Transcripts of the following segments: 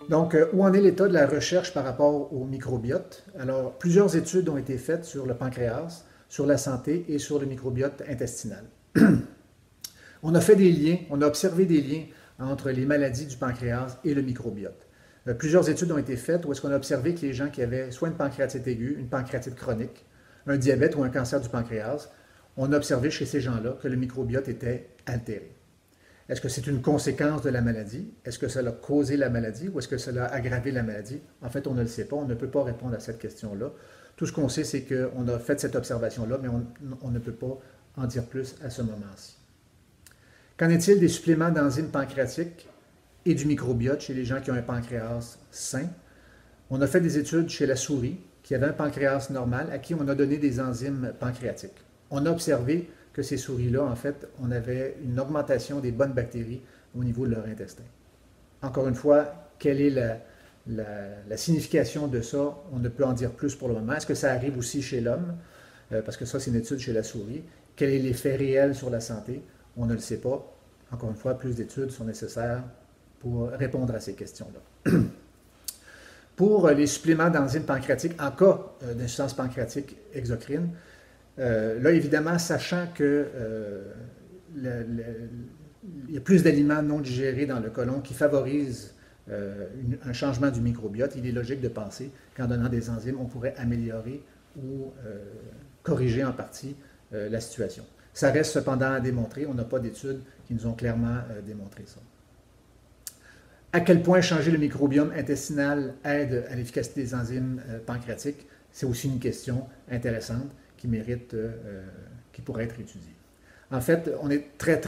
Donc, où en est l'état de la recherche par rapport au microbiote? Alors, plusieurs études ont été faites sur le pancréas, sur la santé et sur le microbiote intestinal. On a fait des liens, on a observé des liens entre les maladies du pancréas et le microbiote. Plusieurs études ont été faites où est-ce qu'on a observé que les gens qui avaient soit une pancréatite aiguë, une pancréatite chronique, un diabète ou un cancer du pancréas, on a observé chez ces gens-là que le microbiote était altéré. Est-ce que c'est une conséquence de la maladie? Est-ce que ça a causé la maladie ou est-ce que ça a aggravé la maladie? En fait, on ne le sait pas. On ne peut pas répondre à cette question-là. Tout ce qu'on sait, c'est qu'on a fait cette observation-là, mais on ne peut pas en dire plus à ce moment-ci. Qu'en est-il des suppléments d'enzymes pancréatiques et du microbiote chez les gens qui ont un pancréas sain? On a fait des études chez la souris qui avait un pancréas normal à qui on a donné des enzymes pancréatiques. On a observé que ces souris-là, en fait, on avait une augmentation des bonnes bactéries au niveau de leur intestin. Encore une fois, quelle est la signification de ça? On ne peut en dire plus pour le moment. Est-ce que ça arrive aussi chez l'homme? Parce que ça, c'est une étude chez la souris. Quel est l'effet réel sur la santé? On ne le sait pas. Encore une fois, plus d'études sont nécessaires pour répondre à ces questions-là. Pour les suppléments d'enzymes pancréatiques, en cas d'insuffisance pancréatique exocrine, là, évidemment, sachant que il y a plus d'aliments non digérés dans le côlon qui favorisent un changement du microbiote, il est logique de penser qu'en donnant des enzymes, on pourrait améliorer ou corriger en partie la situation. Ça reste cependant à démontrer. On n'a pas d'études qui nous ont clairement démontré ça. À quel point changer le microbiome intestinal aide à l'efficacité des enzymes pancréatiques? C'est aussi une question intéressante qui mérite, qui pourrait être étudiée. En fait, on est très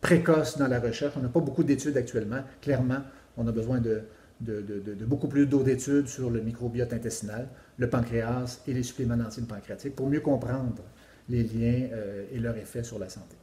précoce dans la recherche. On n'a pas beaucoup d'études actuellement. Clairement, on a besoin de beaucoup plus d'études sur le microbiote intestinal, le pancréas et les suppléments d'enzymes pancréatiques pour mieux comprendre les liens et leur effet sur la santé.